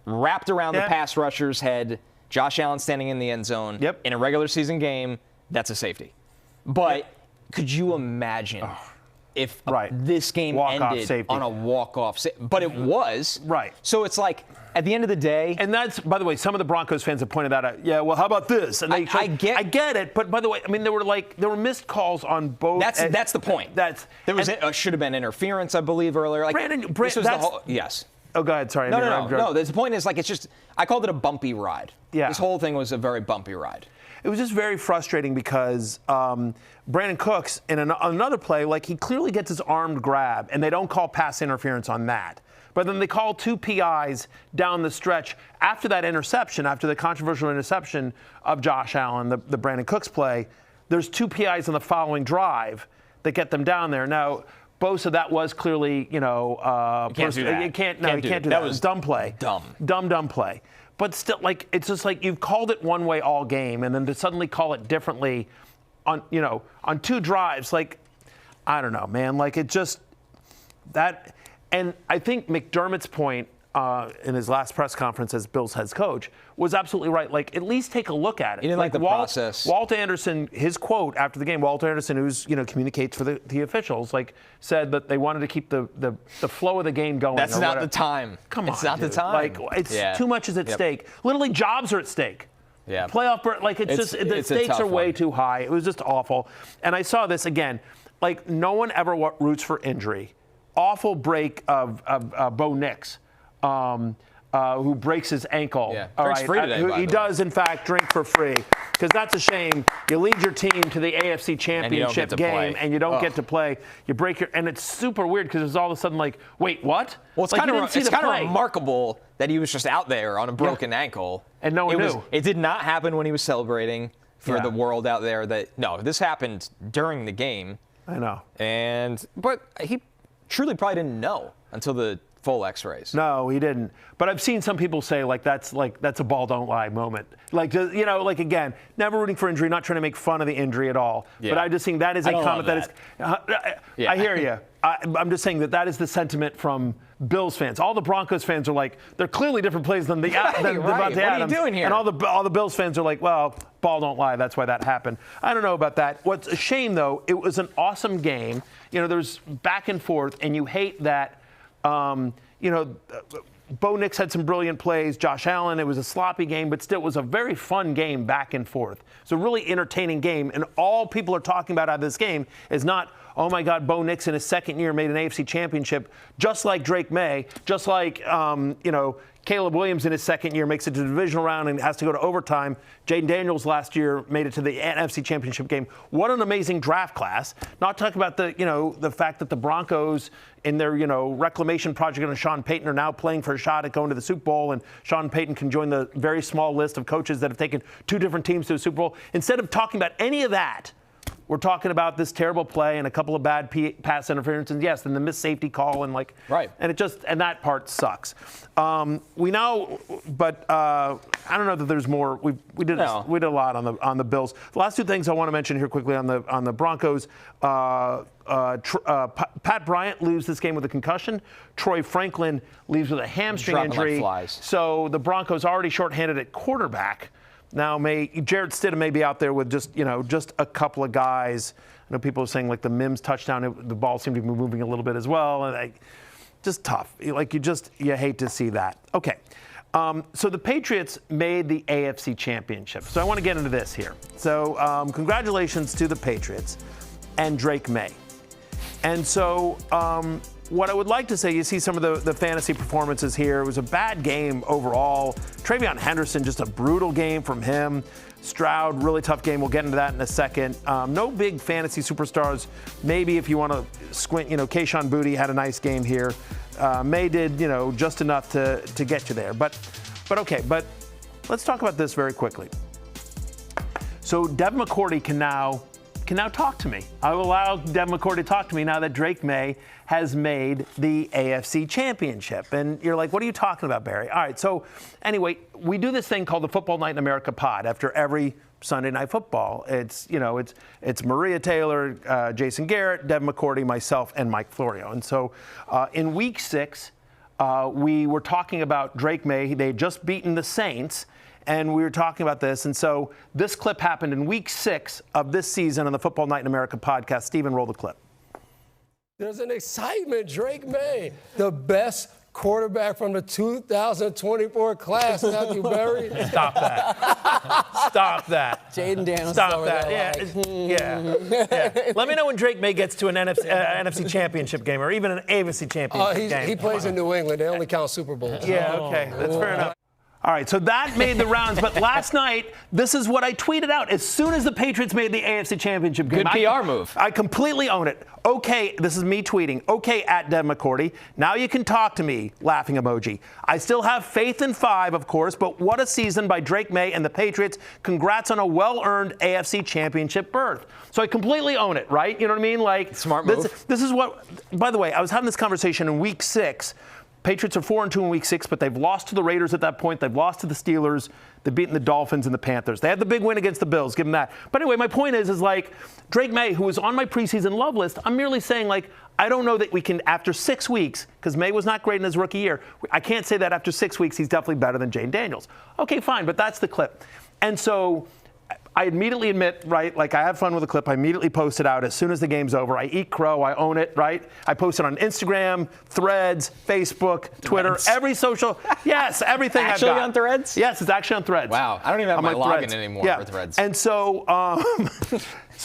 wrapped around the pass rusher's head, Josh Allen standing in the end zone. Yep. In a regular season game, that's a safety. But could you imagine if this game ended on a walk-off safety? But it was. Right. So it's like, at the end of the day. And that's, by the way, some of the Broncos fans have pointed that out. Yeah, well, how about this? And I get it, but by the way, I mean, there were missed calls on both. That's the point. There was should have been interference, I believe, earlier. Like, this was the whole, yes. Oh, go ahead. Sorry. No. The point is, like, it's just, I called it a bumpy ride. Yeah. This whole thing was a very bumpy ride. It was just very frustrating because Brandon Cooks, in another play, like, he clearly gets his armed grab, and they don't call pass interference on that. But then they call 2 PIs down the stretch after that interception, after the controversial interception of Josh Allen, the Brandon Cooks play. There's 2 PIs on the following drive that get them down there. Now, Bosa, that was clearly, you can't do that. You can't do that. That was dumb play. Dumb play. But still, like, it's just like you've called it one way all game, and then to suddenly call it differently on 2 drives, like, I don't know, man. Like, it just that. And I think McDermott's point in his last press conference as Bills head coach was absolutely right. Like, at least take a look at it. He didn't like the process. Walt Anderson, his quote after the game, Walt Anderson, who's communicates for the officials, like, said that they wanted to keep the flow of the game going. That's not the time. Come on, it's not dude. the time. Like, it's too much is at stake. Literally, jobs are at stake. Yeah. Playoff, like, the stakes are way too high. It was just awful. And I saw this again. Like, no one ever roots for injury. Awful break of Bo Nix, who breaks his ankle. Yeah, drinks free today, He does, in fact, drink for free. Because that's a shame. You lead your team to the AFC Championship game, and you don't get to play. You break and it's super weird because it's all of a sudden like, wait, what? Well, it's kind of remarkable that he was just out there on a broken ankle. And no one knew. It did not happen when he was celebrating for the world out there. This happened during the game. I know. But he truly probably didn't know until the full X-rays. No, he didn't. But I've seen some people say that's a ball don't lie moment. Like, again, never rooting for injury, not trying to make fun of the injury at all. Yeah. But I just think that is a comment that is. I hear you. I'm just saying that is the sentiment from Bills fans. All the Broncos fans are like, they're clearly different plays than the Devontae Adams. What are you doing here? And all the Bills fans are like, well, ball don't lie. That's why that happened. I don't know about that. What's a shame, though, it was an awesome game. There's back and forth, and you hate that. Bo Nix had some brilliant plays. Josh Allen, it was a sloppy game, but still it was a very fun game back and forth. It's a really entertaining game, and all people are talking about out of this game is not, oh my God, Bo Nix in his second year made an AFC championship, just like Drake May, just like, Caleb Williams in his second year makes it to the divisional round and has to go to overtime. Jaden Daniels last year made it to the NFC Championship game. What an amazing draft class. Not talking about the fact that the Broncos in their, reclamation project under Sean Payton are now playing for a shot at going to the Super Bowl, and Sean Payton can join the very small list of coaches that have taken 2 different teams to the Super Bowl. Instead of talking about any of that, we're talking about this terrible play and a couple of bad pass interferences, and yes, and the missed safety call and and that part sucks. I don't know that there's more. We did a lot on the Bills. The last 2 things I want to mention here quickly on the Broncos. Pat Bryant leaves this game with a concussion. Troy Franklin leaves with a hamstring injury. Like so the Broncos already shorthanded at quarterback. Now, Jarrett Stidham may be out there with just a couple of guys. know people are saying like the Mims touchdown, the ball seemed to be moving a little bit as well. And just tough. Like you hate to see that. Okay. So the Patriots made the AFC Championship. So I want to get into this here. So congratulations to the Patriots and Drake May. And so what I would like to say, you see some of the fantasy performances here. It was a bad game overall. Travion Henderson, just a brutal game from him. Stroud, really tough game. We'll get into that in a second. No big fantasy superstars. Maybe if you want to squint, Kayshon Boutte had a nice game here. May did, just enough to get you there. But okay, but let's talk about this very quickly. So Devin McCourty can now talk to me. I will allow Devin McCourty to talk to me now that Drake May has made the AFC Championship. And you're like, what are you talking about, Barry? All right, so anyway, we do this thing called the Football Night in America pod after every Sunday Night Football. It's Maria Taylor, Jason Garrett, Devin McCourty, myself, and Mike Florio. And so in week 6, we were talking about Drake May. They had just beaten the Saints. And we were talking about this. And so this clip happened in week 6 of this season on the Football Night in America podcast. Stephen, roll the clip. There's an excitement. Drake May, the best quarterback from the 2024 class, Matthew Berry. Stop that. Stop that. Jaden Daniels. Stop that. Yeah. Let me know when Drake May gets to an NFC Championship game or even an AFC Championship game. He plays in New England. They only count Super Bowls. Yeah, okay. That's fair enough. All right, so that made the rounds. But last night, this is what I tweeted out. As soon as the Patriots made the AFC Championship game. Good PR move. I completely own it. Okay, this is me tweeting. Okay, at Dev McCourty. Now you can talk to me, laughing emoji. I still have faith in 5, of course, but what a season by Drake May and the Patriots. Congrats on a well-earned AFC Championship berth. So I completely own it, right? You know what I mean? Like, smart move. This is what, by the way, I was having this conversation in week 6. Patriots are 4-2 in week 6, but they've lost to the Raiders at that point. They've lost to the Steelers. They've beaten the Dolphins and the Panthers. They had the big win against the Bills. Give them that. But anyway, my point is like Drake May, who was on my preseason love list, I'm merely saying like, I don't know that we can, after 6 weeks, because May was not great in his rookie year, I can't say that after 6 weeks he's definitely better than Jaden Daniels. Okay, fine, but that's the clip. And so I immediately admit, right, like I have fun with the clip. I immediately post it out as soon as the game's over. I eat crow. I own it, right? I post it on Instagram, Threads, Facebook, Twitter, every social. Yes, everything I've got. Actually on Threads? Yes, it's actually on Threads. Wow. I don't even have my login anymore for Threads. And so,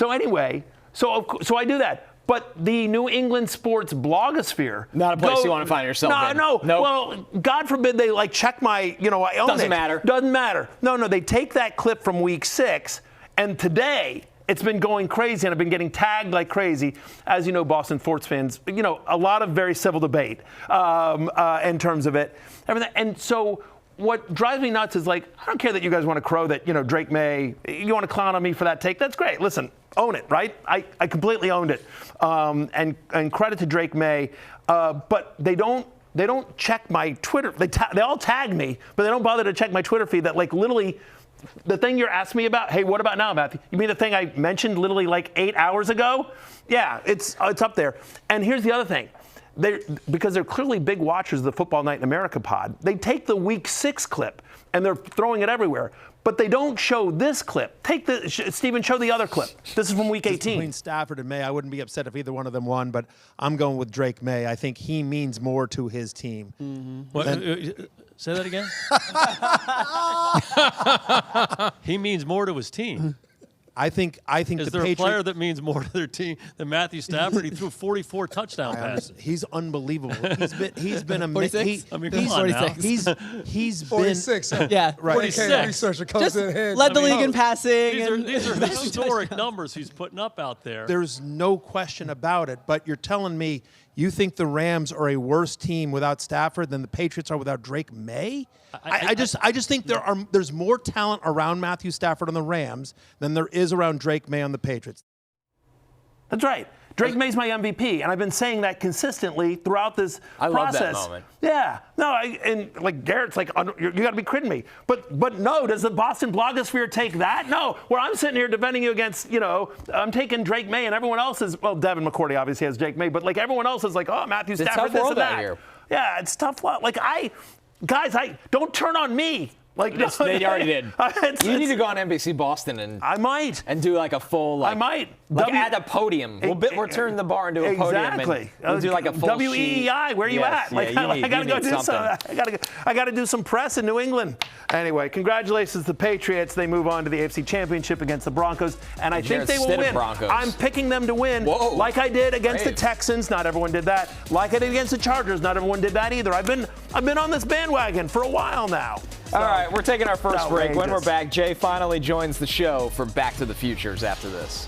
anyway, so I do that. But the New England sports blogosphere. Not a place you want to find yourself in. No. Nope. Well, God forbid they like check my, I own Doesn't it. matter. Doesn't matter. No, they take that clip from week 6, and today it's been going crazy, and I've been getting tagged like crazy. As you know, Boston sports fans, a lot of very civil debate in terms of it. Everything. And so what drives me nuts is like, I don't care that you guys want to crow that, Drake May, you want to clown on me for that take. That's great. Listen, own it, right? I completely owned it. And credit to Drake May. But they don't check my Twitter. They all tag me, but they don't bother to check my Twitter feed that like literally the thing you're asking me about, hey, what about now, Matthew? You mean the thing I mentioned literally like 8 hours ago? Yeah, it's up there. And here's the other thing. Because they're clearly big watchers of the Football Night in America pod, they take the week 6 clip and they're throwing it everywhere. But they don't show this clip. Stephen, show the other clip. This is from week 18. Between Stafford and May, I wouldn't be upset if either one of them won, but I'm going with Drake May. I think he means more to his team. Mm-hmm. Say that again? He means more to his team. I think Is there a player that means more to their team than Matthew Stafford? He threw 44 touchdown passes. He's unbelievable. He's been a 46? I mean, come on now. He's 46. been yeah, right. 46. Researcher comes just in hands. led the league in passing. These are historic numbers he's putting up out there. There's no question about it. But you're telling me you think the Rams are a worse team without Stafford than the Patriots are without Drake May? I just think there's more talent around Matthew Stafford on the Rams than there is around Drake May on the Patriots. That's right. Drake May's my MVP, and I've been saying that consistently throughout this process. I love that moment. Yeah. No, and like Garrett's like, you got to be kidding me. But no, does the Boston blogosphere take that? No. Where I'm sitting here defending you against, I'm taking Drake May, and everyone else is, well, Devin McCourty obviously has Drake May, but like everyone else is like, oh, Matthew Stafford, this and that. Yeah, it's tough. Like guys, don't turn on me. Like they already did. You need to go on NBC Boston and I might do like a full I might at a podium. We'll turn the bar into a podium. Exactly. We'll do like a full WEEI. Where are you at? Like, I gotta go do something. I gotta do some press in New England. Anyway, congratulations to the Patriots. They move on to the AFC Championship against the Broncos, and I think they will win. Broncos. I'm picking them to win, like I did against the Texans. Not everyone did that. Like I did against the Chargers. Not everyone did that either. I've been on this bandwagon for a while now. All right, we're taking our first break. When we're back, Jay finally joins the show for Back to the Futures after this.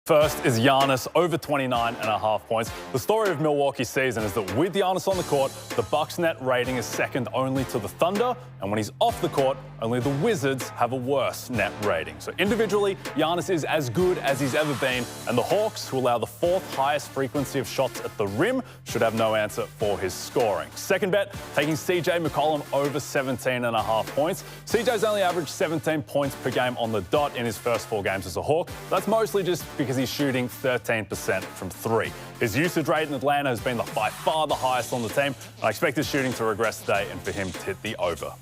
First is Giannis over 29.5 points. The story of Milwaukee's season is that with Giannis on the court, the Bucks' net rating is second only to the Thunder, and when he's off the court, only the Wizards have a worse net rating. So individually, Giannis is as good as he's ever been, and the Hawks, who allow the fourth highest frequency of shots at the rim, should have no answer for his scoring. Second bet, taking CJ McCollum over 17.5 points. CJ's only averaged 17 points per game on the dot in his first 4 games as a Hawk. That's mostly just because he's shooting 13% from 3. His usage rate in Atlanta has been by far the highest on the team, and I expect his shooting to regress today and for him to hit the over.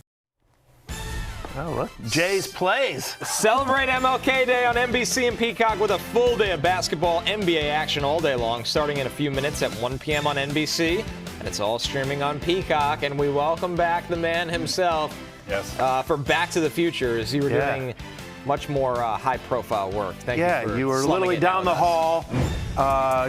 Oh, look. Jay's plays. Celebrate MLK Day on NBC and Peacock with a full day of basketball, NBA action all day long, starting in a few minutes at 1 p.m. on NBC. And it's all streaming on Peacock. And we welcome back the man himself. Yes. For Back to the Future, as you were doing much more high-profile work. Thank you for you were literally down the hall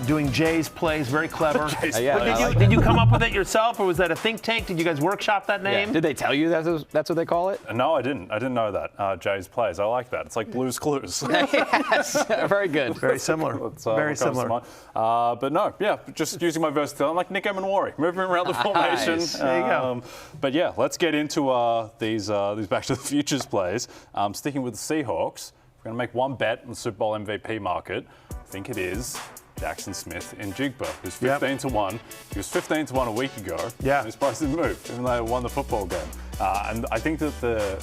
doing Jay's plays. Very clever. Did you come up with it yourself, or was that a think tank? Did you guys workshop that name? Yeah. Did they tell you that's what they call it? No, I didn't. I didn't know that. Jay's plays. I like that. It's like Blue's Clues. Yes. Very good. Very similar. Very similar. But no, just using my versatility. I'm like Nick Emanwari, moving around the formation. Nice. There you go. But yeah, let's get into these Back to the Futures plays. Sticking with the Seahawks, we're going to make one bet on the Super Bowl MVP market. I think it is Jackson Smith in Jigba, who's 15 to 1. He was 15 to 1 a week ago. Yeah. His price didn't move, even though they won the football game. And I think that the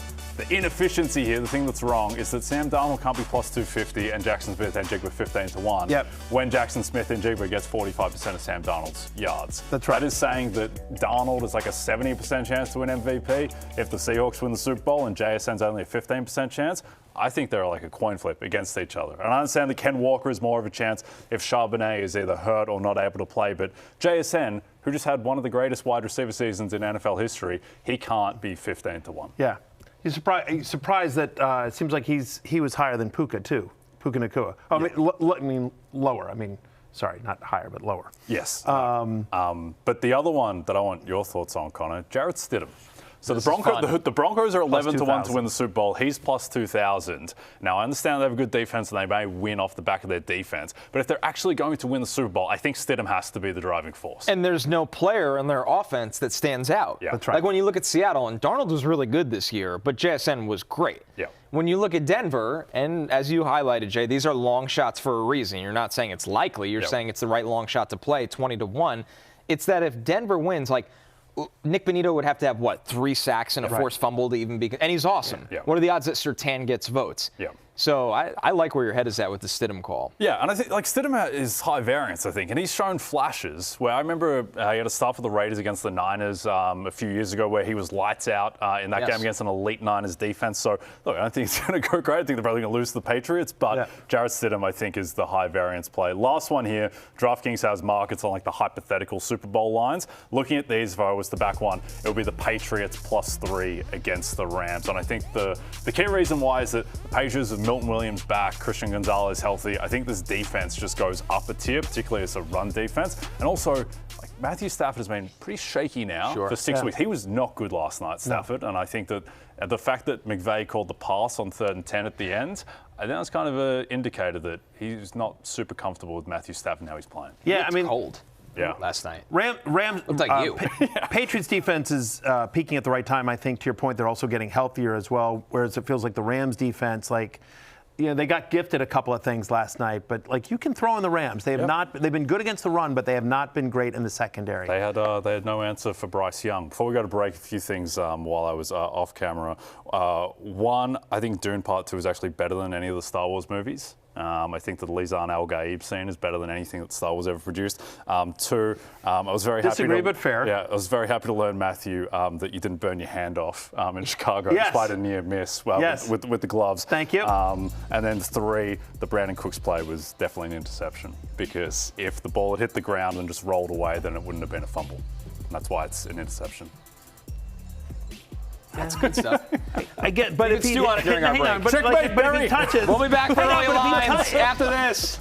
inefficiency here, the thing that's wrong, is that Sam Darnold can't be plus 250 and Jackson Smith and Jigba 15 to 1. Yep. When Jackson Smith and Jigba gets 45% of Sam Darnold's yards. That's right. That is saying that Darnold is like a 70% chance to win MVP. If the Seahawks win the Super Bowl and JSN's only a 15% chance, I think they're like a coin flip against each other. And I understand that Ken Walker is more of a chance if Charbonnet is either hurt or not able to play. But JSN, who just had one of the greatest wide receiver seasons in NFL history, he can't be 15 to 1. Yeah. He's surprised that it seems like he was higher than Puka, too. Puka Nacua. I mean, lower. I mean, sorry, not higher, but lower. Yes. But the other one that I want your thoughts on, Connor, Jarrett Stidham. So the Broncos are 11 to 1 to win the Super Bowl. He's plus 2,000. Now, I understand they have a good defense and they may win off the back of their defense. But if they're actually going to win the Super Bowl, I think Stidham has to be the driving force. And there's no player in their offense that stands out. Yeah. That's right. Like when you look at Seattle, and Darnold was really good this year, but JSN was great. Yeah. When you look at Denver, and as you highlighted, Jay, these are long shots for a reason. You're not saying it's likely. You're saying it's the right long shot to play, 20 to 1. It's that if Denver wins, like, Nick Bonito would have to have, 3 sacks and a forced fumble to even be – and he's awesome. Yeah. What are the odds that Surtain gets votes? Yeah. So I like where your head is at with the Stidham call. Yeah, and I think Stidham is high variance, I think, and he's shown flashes where I remember he had a start for the Raiders against the Niners a few years ago where he was lights out in that game against an elite Niners defense. So, look, I don't think it's going to go great. I think they're probably going to lose to the Patriots, but Jarrett Stidham, I think, is the high variance play. Last one here, DraftKings has markets on the hypothetical Super Bowl lines. Looking at these, if I was to back one, it would be the Patriots plus 3 against the Rams. And I think the key reason why is that the Patriots have Milton Williams back, Christian Gonzalez healthy. I think this defense just goes up a tier, particularly as a run defense. And also, Matthew Stafford has been pretty shaky now for 6 weeks. He was not good last night, Stafford. And I think that the fact that McVay called the pass on 3rd and 10 at the end, I think that's kind of an indicator that he's not super comfortable with Matthew Stafford and how he's playing. Yeah, I mean, cold. Yeah. Last night. Rams looked like you. Patriots defense is peaking at the right time. I think, to your point, they're also getting healthier as well, whereas it feels like the Rams defense, they got gifted a couple of things last night, but you can throw in the Rams. They have not. They've been good against the run, but they have not been great in the secondary. They had no answer for Bryce Young. Before we go to break, a few things while I was off camera. One, I think Dune Part 2 is actually better than any of the Star Wars movies. I think that the Lizan Al Gaib scene is better than anything that Star Wars ever produced. 2, I was very happy. Disagree, but fair. Yeah, I was very happy to learn, Matthew, that you didn't burn your hand off in Chicago despite a near miss. With the gloves. Thank you. And then 3, the Brandon Cooks play was definitely an interception because if the ball had hit the ground and just rolled away, then it wouldn't have been a fumble. And that's why it's an interception. That's good stuff. I get, but if stew on it during our break. But if he touches, we'll be back for early lines after this.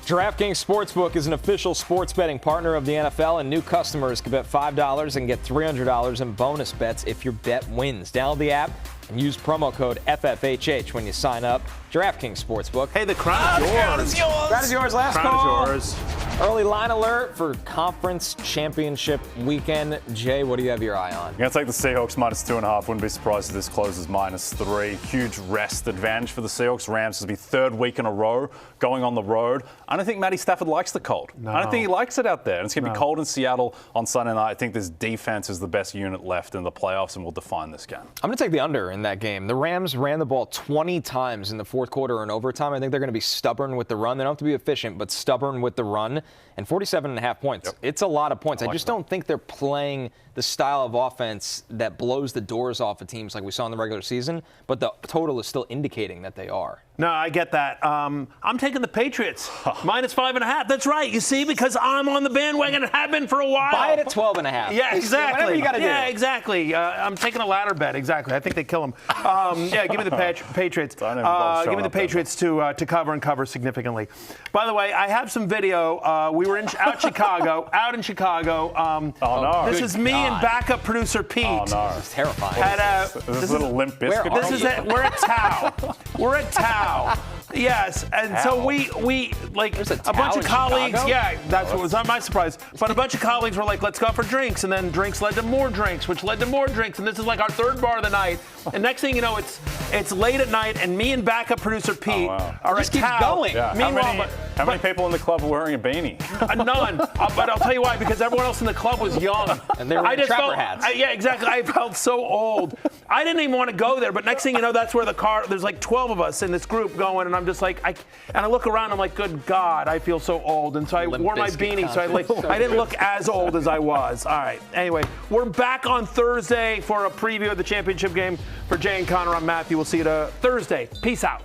DraftKings Sportsbook is an official sports betting partner of the NFL, and new customers can bet $5 and get $300 in bonus bets if your bet wins. Download the app and use promo code FFHH when you sign up. DraftKings Sportsbook. Hey, the crown is yours. Crown is yours. Last crown call. Is yours. Early line alert for conference championship weekend. Jay, what do you have your eye on? I'm going to take the Seahawks -2.5. Wouldn't be surprised if this closes -3. Huge rest advantage for the Seahawks. Rams to be third week in a row going on the road. I don't think Matty Stafford likes the cold. No. I don't think he likes it out there. And it's going to be cold in Seattle on Sunday night. I think this defense is the best unit left in the playoffs and will define this game. I'm going to take the under in that game. The Rams ran the ball 20 times in the fourth quarter and overtime. I think they're going to be stubborn with the run. They don't have to be efficient, but stubborn with the run. And 47.5 points. Yep. It's a lot of points. I just don't think they're playing the style of offense that blows the doors off of teams like we saw in the regular season, but the total is still indicating that they are. No, I get that. I'm taking the Patriots -5.5. That's right. You see, because I'm on the bandwagon and have been for a while. Buy it at 12.5. Yeah, exactly. Whatever you got to do. Yeah, exactly. I'm taking a ladder bet. Exactly. I think they kill them. Yeah, give me the Patriots. Give me the Patriots to cover and cover significantly. By the way, I have some video. We were out in Chicago. Oh no! This is me and backup producer Pete. Oh no! It's terrifying. This little limp biscuit. We're at Tao. We're at Tao. Yes, and so we like a bunch of colleagues. Chicago? Yeah, that's what was not my surprise. But a bunch of colleagues were like, "Let's go for drinks," and then drinks led to more drinks, which led to more drinks, and this is like our third bar of the night. And next thing you know, it's late at night, and me and backup producer Pete are at Tao. Going. Yeah. Meanwhile, how many people in the club are wearing a beanie? None. But I'll tell you why, because everyone else in the club was young. And they were wearing trapper hats. Yeah, exactly. I felt so old. I didn't even want to go there, but next thing you know, that's where there's like 12 of us in this group going, and I'm just like, I look around, I'm like, good God, I feel so old. And so I wore my beanie, so I didn't look as old as I was. All right. Anyway, we're back on Thursday for a preview of the championship game. For Jay and Connor, I'm Matthew. We'll see you Thursday. Peace out.